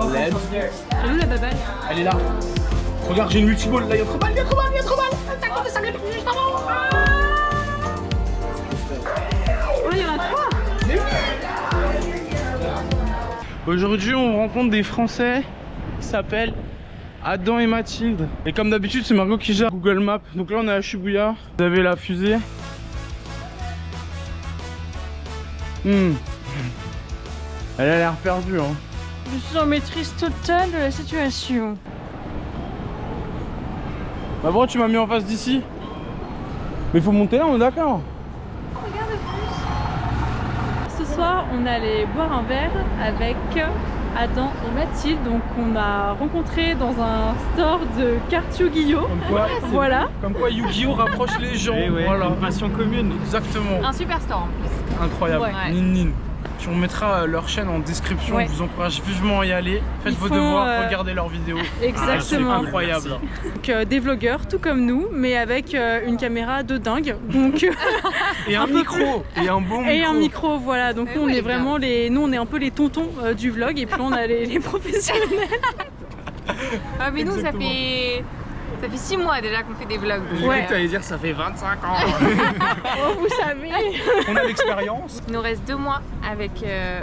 Let's. Salut la baballe. Elle est là. Regarde, j'ai une multiball là, il y a trop mal, il y a trop mal, il y a trop mal. T'as compté 5 minutes juste avant. Oh, il y en a 3. Aujourd'hui, on rencontre des Français qui s'appellent Adam et Mathilde. Et comme d'habitude, c'est Margot qui gère Google Maps. Donc là, on est à Shibuya. Vous avez la fusée. Elle a l'air perdue, hein. Je suis en maîtrise totale de la situation. Bah bon, tu m'as mis en face d'ici. Mais il faut monter là, on est d'accord. Regarde plus. Ce soir, on allait boire un verre avec Adam et Mathilde. Donc on a rencontré dans un store de cartes Yu-Gi-Oh! Voilà. Comme quoi Yu-Gi-Oh! Rapproche les gens. Ouais, voilà. une passion commune. Exactement. Un super store en plus. Incroyable. Ouais. Nin Nin. Puis on mettra leur chaîne en description. Ouais. Je vous encourage vivement à y aller. Faites vos devoirs, regardez leurs vidéos. Exactement. C'est incroyable. Donc des vlogueurs tout comme nous, mais avec une caméra de dingue. Donc Et un micro. Et un bon micro. et un micro, voilà. Donc nous on ouais, est vraiment nous on est un peu les tontons du vlog et puis on a les professionnels. Ah mais nous Exactement. ça fait 6 mois déjà qu'on fait des vlogs. J'ai cru que t'allais dire ça fait 25 ans. Oh, vous savez. On a l'expérience. Il nous reste 2 mois avec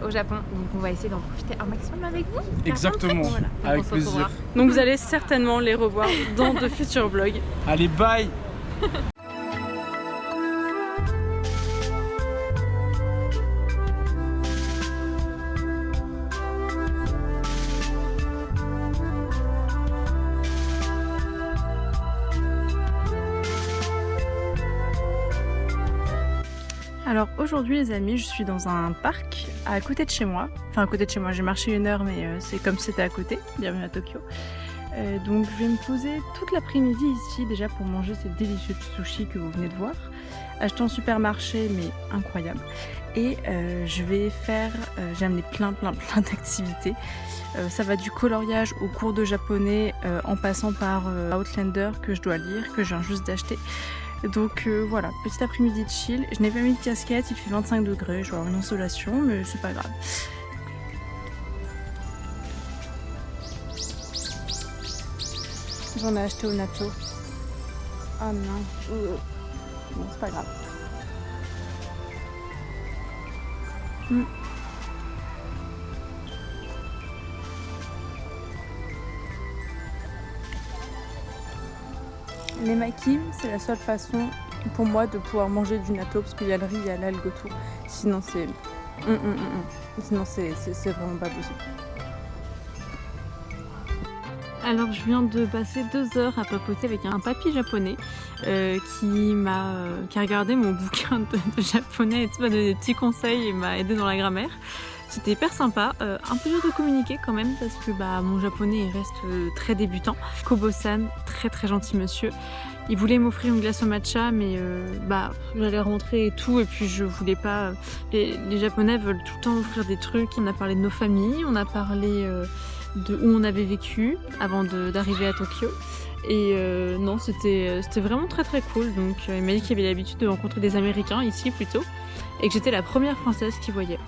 au Japon, donc on va essayer d'en profiter un maximum avec vous. Exactement. Voilà. Donc Avec on se plaisir. retrouvera. Donc vous allez certainement les revoir dans de futurs vlogs. Allez, bye. Alors aujourd'hui les amis, je suis dans un parc à côté de chez moi. Enfin à côté de chez moi, j'ai marché 1 heure mais c'est comme si c'était à côté. Bienvenue à Tokyo. Donc je vais me poser toute l'après-midi ici déjà pour manger ces délicieux sushis que vous venez de voir. Acheter en supermarché mais incroyable. Et je vais faire, j'ai amené plein d'activités. Ça va du coloriage au cours de japonais en passant par Outlander que je dois lire, que je viens juste d'acheter. Donc voilà, petit après-midi de chill. Je n'ai pas mis de casquette, il fait 25 degrés, je vais avoir une insolation, mais c'est pas grave. J'en ai acheté au natto. Ah non, bon, c'est pas grave. Les makis, c'est la seule façon pour moi de pouvoir manger du natto parce qu'il y a le riz, il y a l'algoto. Sinon c'est... Sinon c'est vraiment pas possible. Alors je viens de passer 2 heures à papoter avec un papy japonais qui a regardé mon bouquin de japonais et tout, des petits conseils et m'a aidé dans la grammaire. C'était hyper sympa, un peu dur de communiquer quand même parce que mon japonais il reste très débutant. Kobo-san, très gentil monsieur. Il voulait m'offrir une glace au matcha mais j'allais rentrer et tout et puis je voulais pas... Les japonais veulent tout le temps offrir des trucs. On a parlé de nos familles, on a parlé de où on avait vécu avant d'arriver à Tokyo. Et non, c'était vraiment très cool. Donc il m'a dit qu'il avait l'habitude de rencontrer des Américains ici plutôt et que j'étais la première Française qu'il voyait.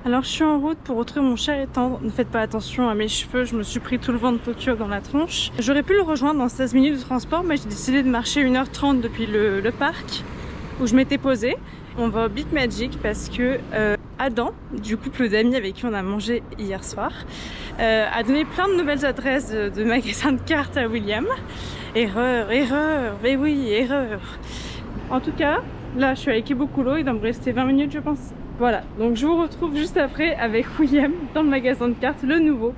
Alors je suis en route pour retrouver mon cher et tendre. Ne faites pas attention à mes cheveux, je me suis pris tout le vent de Tokyo dans la tronche. J'aurais pu le rejoindre dans 16 minutes de transport, mais j'ai décidé de marcher 1h30 depuis le parc où je m'étais posée. On va au Big Magic parce que Adam, du couple d'amis avec qui on a mangé hier soir, a donné plein de nouvelles adresses de magasins de cartes à William. Erreur, mais oui, erreur. En tout cas, là je suis à Ikebukuro, il doit me rester 20 minutes je pense. Voilà, donc je vous retrouve juste après avec William dans le magasin de cartes, le nouveau.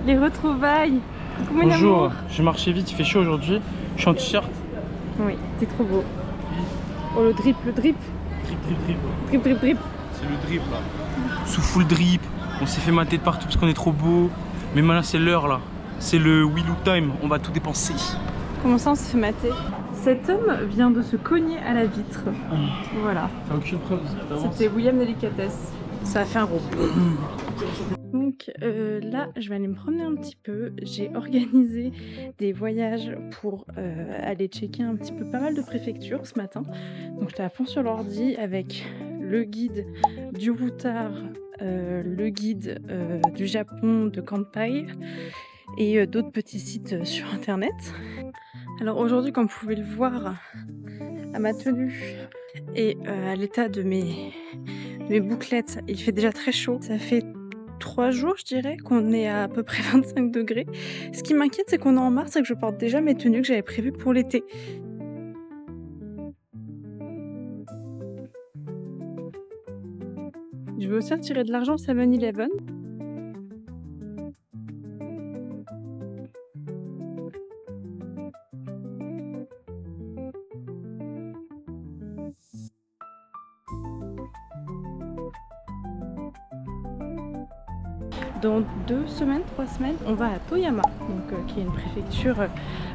Les retrouvailles. Coucou mon Bonjour, amour. j'ai marché vite, il fait chaud aujourd'hui. Je suis en t-shirt. Oui, t'es trop beau. Oh le drip. Drip. Drip. C'est c'est le drip là. Sous full drip, on s'est fait mater de partout parce qu'on est trop beau. Mais maintenant c'est l'heure là. C'est le Willou time, on va tout dépenser. Comment ça on se fait mater? Cet homme vient de se cogner à la vitre. Voilà. T'as aucune preuve? C'était William Delicatesse. Ça a fait un gros. Donc là, je vais aller me promener un petit peu. J'ai organisé des voyages pour aller checker un petit peu pas mal de préfectures ce matin. Donc j'étais à fond sur l'ordi avec le guide du Routard, le guide du Japon de Kanpai et d'autres petits sites sur internet. Alors aujourd'hui, comme vous pouvez le voir à ma tenue et à l'état de mes bouclettes, il fait déjà très chaud. Ça fait 3 jours, je dirais, qu'on est à peu près 25 degrés. Ce qui m'inquiète, c'est qu'on est en mars et que je porte déjà mes tenues que j'avais prévues pour l'été. Je vais aussi retirer de l'argent au 7-Eleven. Dans 2 semaines, 3 semaines, on va à Toyama, donc, qui est une préfecture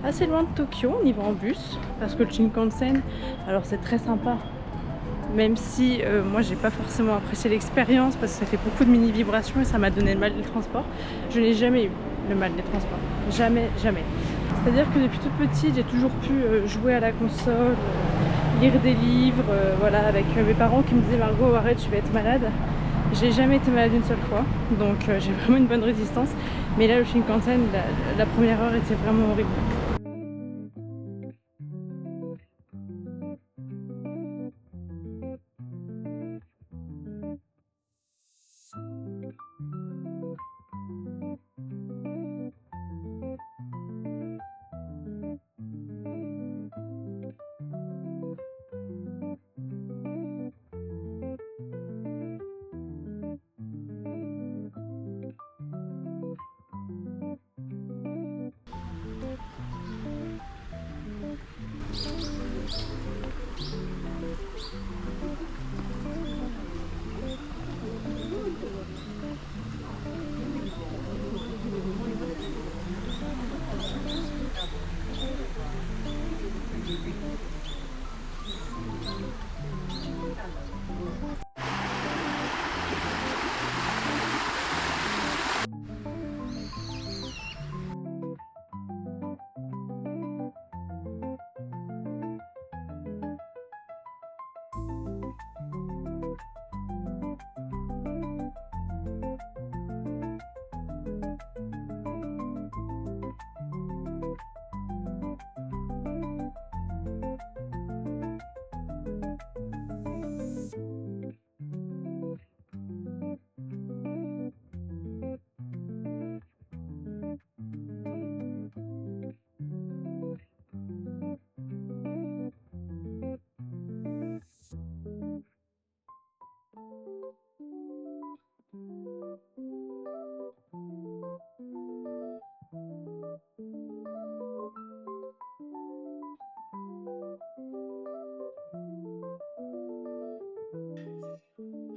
assez loin de Tokyo. On y va en bus parce que le Shinkansen, alors c'est très sympa, même si moi j'ai pas forcément apprécié l'expérience parce que ça fait beaucoup de mini vibrations et ça m'a donné le mal des transports. Je n'ai jamais eu le mal des transports, jamais, jamais. C'est-à-dire que depuis toute petite, j'ai toujours pu jouer à la console, lire des livres, voilà, avec mes parents qui me disaient Margot, arrête, tu vas être malade. J'ai jamais été malade une seule fois, donc j'ai vraiment une bonne résistance. Mais là, le Shinkansen, la première heure était vraiment horrible.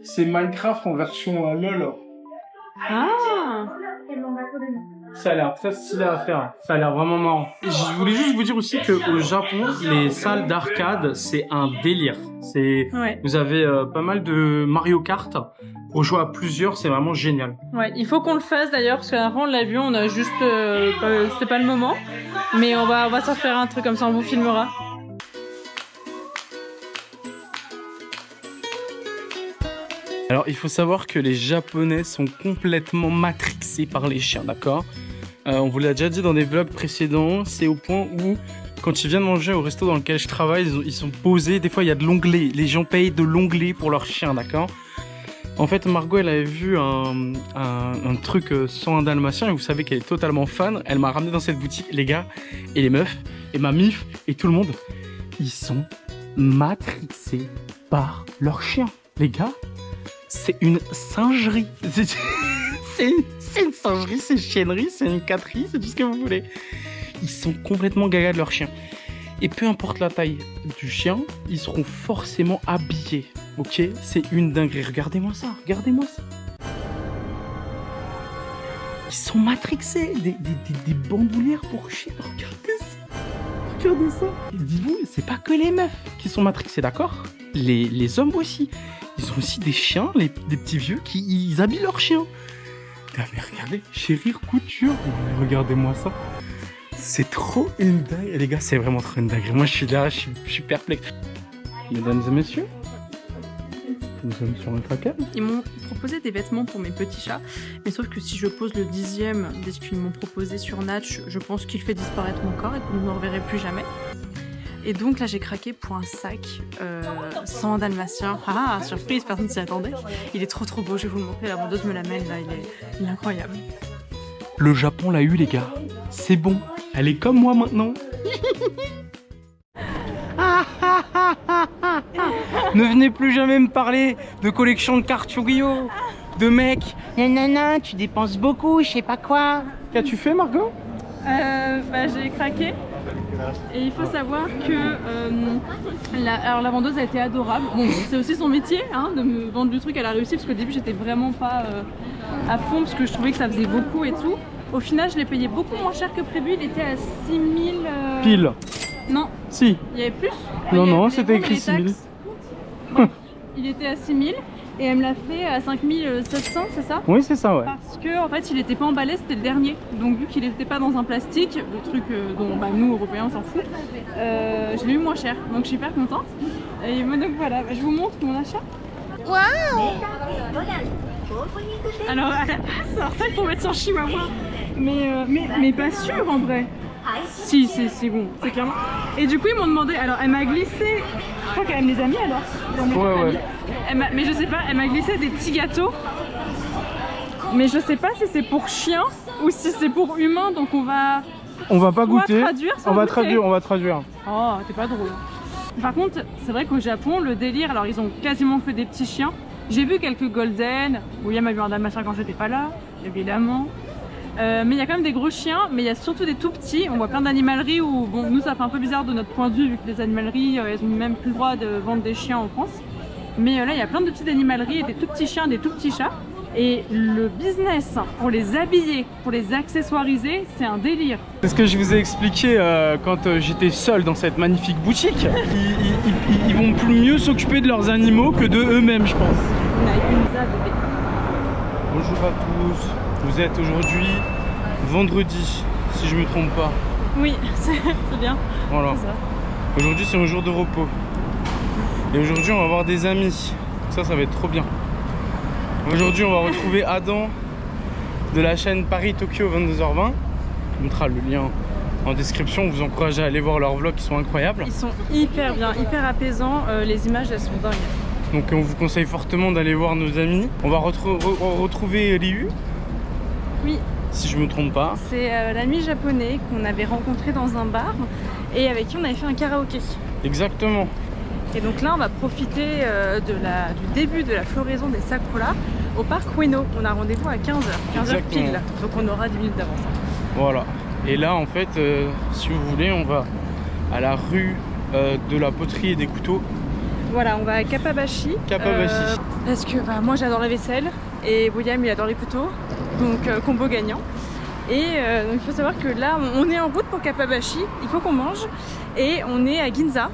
C'est Minecraft en version LOL. Ah! Ça a l'air très stylé à faire, ça a l'air vraiment marrant. Je voulais juste vous dire aussi qu'au Japon, les salles d'arcade, c'est un délire. Ouais. Vous avez pas mal de Mario Kart, pour jouer à plusieurs, c'est vraiment génial. Ouais, il faut qu'on le fasse d'ailleurs, parce qu'avant on l'a vu, on a juste... c'était pas le moment. Mais on va s'en faire un truc comme ça, on vous filmera. Alors, il faut savoir que les Japonais sont complètement matrixés par les chiens, d'accord? On vous l'a déjà dit dans des vlogs précédents, c'est au point où, quand ils viennent manger au resto dans lequel je travaille, ils sont posés, des fois il y a de l'onglet, les gens payent de l'onglet pour leurs chiens, d'accord? En fait, Margot, elle avait vu un truc 101 dalmatien et vous savez qu'elle est totalement fan. Elle m'a ramené dans cette boutique, les gars et les meufs, et ma mif et tout le monde, ils sont matrixés par leurs chiens, les gars. C'est une singerie. C'est une singerie, c'est une chiennerie, c'est une catterie, c'est tout ce que vous voulez. Ils sont complètement gaga de leur chien. Et peu importe la taille du chien, ils seront forcément habillés Ok, c'est une dinguerie. Regardez-moi ça, regardez-moi ça. Ils sont matrixés, des bandoulières pour chiens. Regardez ça. Regardez ça. Dis-vous, c'est pas que les meufs qui sont matrixés, d'accord? Les hommes aussi. Ils ont aussi des chiens, des petits vieux qui ils habillent leurs chiens. Ah, mais regardez, Chérir Couture. Mais regardez-moi ça. C'est trop une dingue. Les gars, c'est vraiment trop une dingue. Moi, je suis là, je suis perplexe. Mesdames et messieurs, nous sommes sur un traquage. Ils m'ont proposé des vêtements pour mes petits chats, mais sauf que si je pose le 10e de ce qu'ils m'ont proposé sur Natch, je pense qu'il fait disparaître mon corps et que vous ne me reverrez plus jamais. Et donc là j'ai craqué pour un sac sans dalmatien. Ah, surprise, personne s'y attendait. Il est trop beau, je vais vous le montrer, la vendeuse me l'amène là, il est incroyable. Le Japon l'a eu les gars, c'est bon, elle est comme moi maintenant. Ne venez plus jamais me parler de collection de cartes Yu-Gi-Oh, de mecs. Non, tu dépenses beaucoup, je sais pas quoi. Qu'as-tu fait Margot? J'ai craqué. Et il faut savoir que la vendeuse a été adorable. Bon, c'est aussi son métier hein, de me vendre du truc. Elle a réussi parce qu'au début j'étais vraiment pas à fond parce que je trouvais que ça faisait beaucoup et tout. Au final je l'ai payé beaucoup moins cher que prévu. Il était à 6000... Pile. Non. Si. Il y avait plus. Non, c'était écrit 6000. Ouais, il était à 6000 et elle me l'a fait à 5700, c'est ça? Oui, c'est ça, ouais. Parce que en fait, il n'était pas emballé, c'était le dernier. Donc vu qu'il n'était pas dans un plastique, le truc dont nous Européens on s'en fout, je l'ai eu moins cher. Donc je suis hyper contente. Et donc voilà, je vous montre mon achat. Waouh! Alors à la base, alors ça il faut mettre sur chihuahua, mais pas sûr en vrai. Si, c'est bon, c'est clairement. Et du coup, ils m'ont demandé. Alors, elle m'a glissé. Je crois qu'elle me les a mis alors. Ouais. Mais je sais pas, elle m'a glissé des petits gâteaux. Mais je sais pas si c'est pour chien ou si c'est pour humain. Donc, on va pas goûter. Traduire on va traduire. Oh, t'es pas drôle. Par contre, c'est vrai qu'au Japon, le délire. Alors, ils ont quasiment que des petits chiens. J'ai vu quelques golden. William a vu un dalmatien quand j'étais pas là, évidemment. Mais il y a quand même des gros chiens, mais il y a surtout des tout petits. On voit plein d'animaleries où, bon, nous ça fait un peu bizarre de notre point de vue vu que les animaleries, elles ont même plus le droit de vendre des chiens en France. Mais là, il y a plein de petites animaleries et des tout petits chiens, des tout petits chats. Et le business pour les habiller, pour les accessoiriser, c'est un délire. C'est ce que je vous ai expliqué quand j'étais seul dans cette magnifique boutique. Ils vont plus mieux s'occuper de leurs animaux que de eux-mêmes, je pense. On a une bébé. Bonjour à tous. Vous êtes aujourd'hui vendredi, si je me trompe pas. Oui, c'est bien. Voilà. Aujourd'hui, c'est un jour de repos. Et aujourd'hui, on va avoir des amis. Ça va être trop bien. Aujourd'hui, on va retrouver Adam de la chaîne Paris-Tokyo 22h20. On mettra le lien en description. On vous encourage à aller voir leurs vlogs qui sont incroyables. Ils sont hyper bien, hyper apaisants. Les images, elles sont dingues. Donc, on vous conseille fortement d'aller voir nos amis. On va retrouver Ryu. Oui. Si je me trompe pas. C'est l'ami japonais qu'on avait rencontré dans un bar et avec qui on avait fait un karaoké. Exactement. Et donc là on va profiter du début de la floraison des sakura au parc Ueno. On a rendez-vous à 15h pile. Donc on aura 10 minutes d'avance. Voilà. Et là en fait, si vous voulez, on va à la rue de la poterie et des couteaux. Voilà, on va à Kappabashi. Parce que moi j'adore la vaisselle et William il adore les couteaux. Donc combo gagnant. Et donc il faut savoir que là on est en route pour Kappabashi, il faut qu'on mange et on est à Ginza.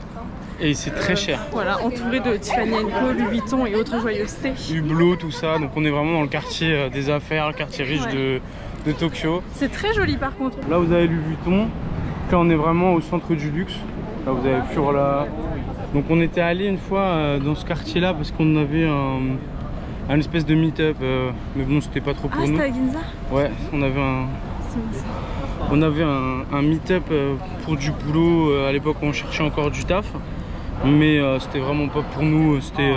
Et c'est très cher. Voilà, entouré de Tiffany & Co, Louis Vuitton et autres joyeusetés. Hublot, tout ça, donc on est vraiment dans le quartier des affaires, le quartier riche de Tokyo. C'est très joli par contre. Là vous avez Louis Vuitton, là on est vraiment au centre du luxe. Là vous avez Furla. Donc on était allé une fois dans ce quartier là parce qu'on avait un espèce de meet-up, mais bon c'était pas trop pour nous. Ah c'était à Ginza? Ouais, on avait un meet-up pour du boulot à l'époque où on cherchait encore du taf. Mais c'était vraiment pas pour nous, c'était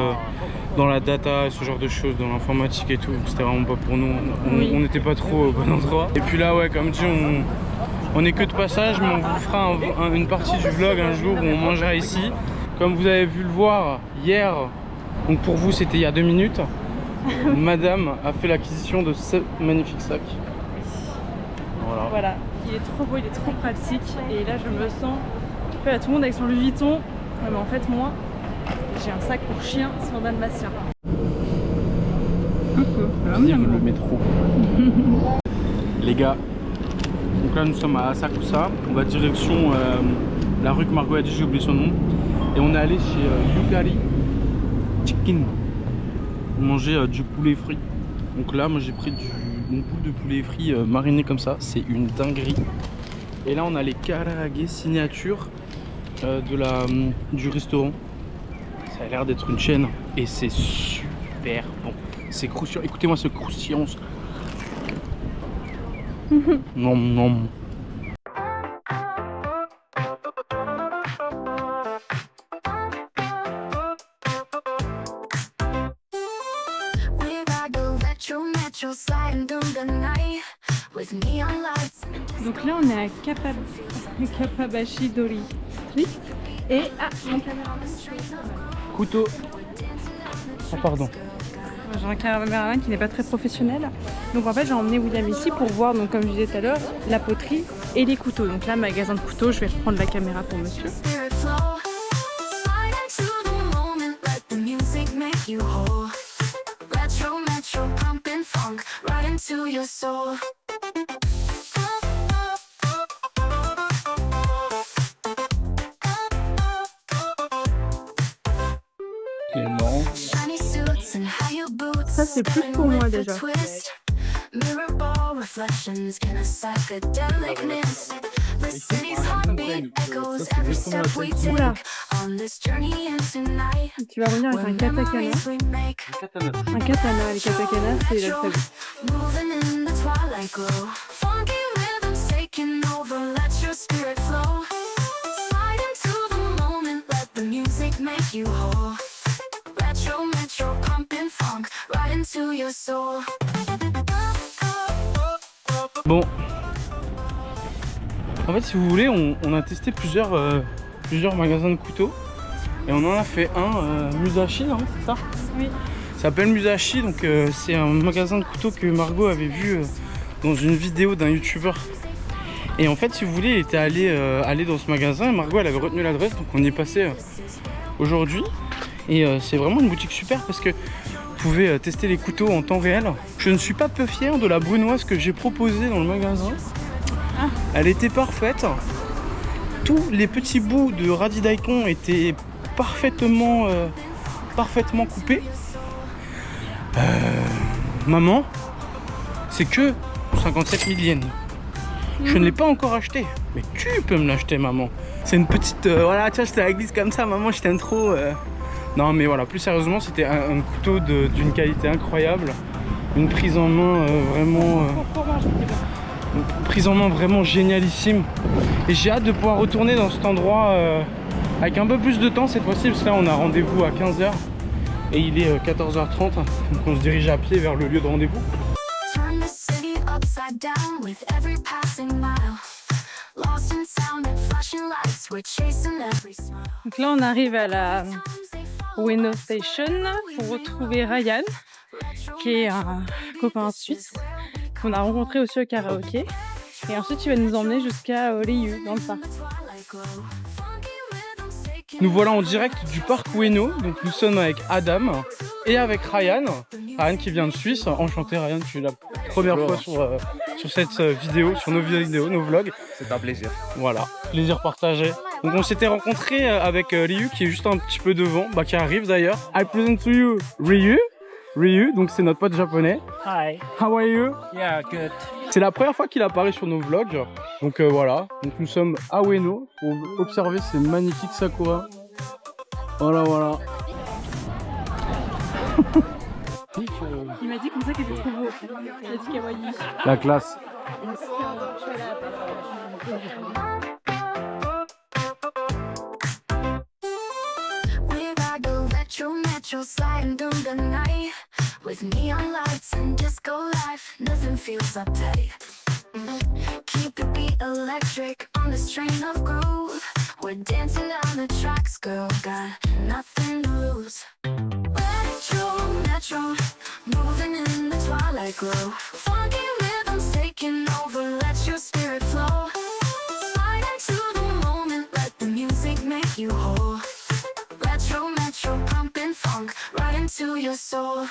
dans la data et ce genre de choses, dans l'informatique et tout, c'était vraiment pas pour nous, on n'était pas trop au bon endroit. Et puis là ouais, comme dit, on est que de passage, mais on vous fera une partie du vlog un jour où on mangera ici. Comme vous avez vu le voir hier, donc pour vous c'était il y a 2 minutes, madame a fait l'acquisition de ce magnifique sac. Voilà, il est trop beau, il est trop pratique et là je me sens, tout le monde avec son Louis Vuitton. Ouais, mais en fait moi J'ai un sac pour chien sur dalmatien. Coucou. Dire le métro. Les gars, donc là nous sommes à Asakusa, on va direction la rue que Margot a dit, j'ai oublié son nom. Et on est allé chez Yugari Chicken. On mangeait du poulet frit. Donc là moi j'ai pris une boule de poulet frit mariné comme ça, c'est une dinguerie. Et là on a les karaage signature du restaurant. Ça a l'air d'être une chaîne et c'est super bon. C'est croustillant, écoutez-moi ce croustillant. Non, non. Donc là on est à Kapabashi Dori Street et mon caméraman. Couteau. Ah pardon. J'ai un caméraman qui n'est pas très professionnel. Donc en fait j'ai emmené William ici pour voir, donc comme je disais tout à l'heure, la poterie et les couteaux. Donc là magasin de couteaux, je vais reprendre la caméra pour monsieur. Ça c'est plus pour moi déjà. Oula. Tu vas revenir avec un katakana. Un katana, les katakana c'est la famille. Bon, en fait si vous voulez on a testé plusieurs magasins de couteaux et on en a fait un Musashi, hein, c'est ça? Oui. Ça s'appelle Musashi, donc c'est un magasin de couteaux que Margot avait vu dans une vidéo d'un youtubeur. Et en fait si vous voulez il était allé dans ce magasin et Margot elle avait retenu l'adresse, donc on y est passé aujourd'hui. Et c'est vraiment une boutique super parce que vous pouvez tester les couteaux en temps réel. Je ne suis pas peu fier de la brunoise que j'ai proposée dans le magasin. Ah. Elle était parfaite. Tous les petits bouts de radis daikon étaient parfaitement coupés. Maman, c'est que 57 000 yens. Je ne l'ai pas encore acheté, mais tu peux me l'acheter, maman. C'est une petite... voilà, tiens, j'étais à l'église comme ça, maman, je t'aime trop. Non, mais voilà, plus sérieusement, c'était un couteau d'une qualité incroyable. Une prise en main vraiment génialissime. Et j'ai hâte de pouvoir retourner dans cet endroit avec un peu plus de temps cette fois-ci, parce que là, on a rendez-vous à 15 h et il est 14 h 30. Donc on se dirige à pied vers le lieu de rendez-vous. Donc là on arrive à la Ueno Station pour retrouver Ryan, qui est un copain suisse qu'on a rencontré aussi au karaoké. Et ensuite il va nous emmener jusqu'à Riu dans le parc. Nous voilà en direct du parc Ueno, donc nous sommes avec Adam et avec Ryan. Ryan qui vient de Suisse. Enchanté Ryan, tu es la première fois sur cette vidéo, sur nos vidéos, nos vlogs. C'est un plaisir. Voilà, plaisir partagé. Donc on s'était rencontré avec Ryu qui est juste un petit peu devant, qui arrive d'ailleurs. I present to you Ryu. Ryu, donc c'est notre pote japonais. Hi. How are you? Yeah, good. C'est la première fois qu'il apparaît sur nos vlogs. Donc voilà, donc nous sommes à Ueno pour observer ces magnifiques sakura. Voilà, voilà. Il m'a dit comme ça qu'il était trop beau. Il a dit kawaii. La classe. Sliding through the night with neon lights and disco life, nothing feels uptight. Keep the beat electric on this train of groove. We're dancing down the tracks, girl, got nothing to lose. Metro, moving in the twilight glow. Funky rhythms taking over, let your spirit flow. Slide into the moment, let the music make you whole. Metro, pumping funk right into your soul.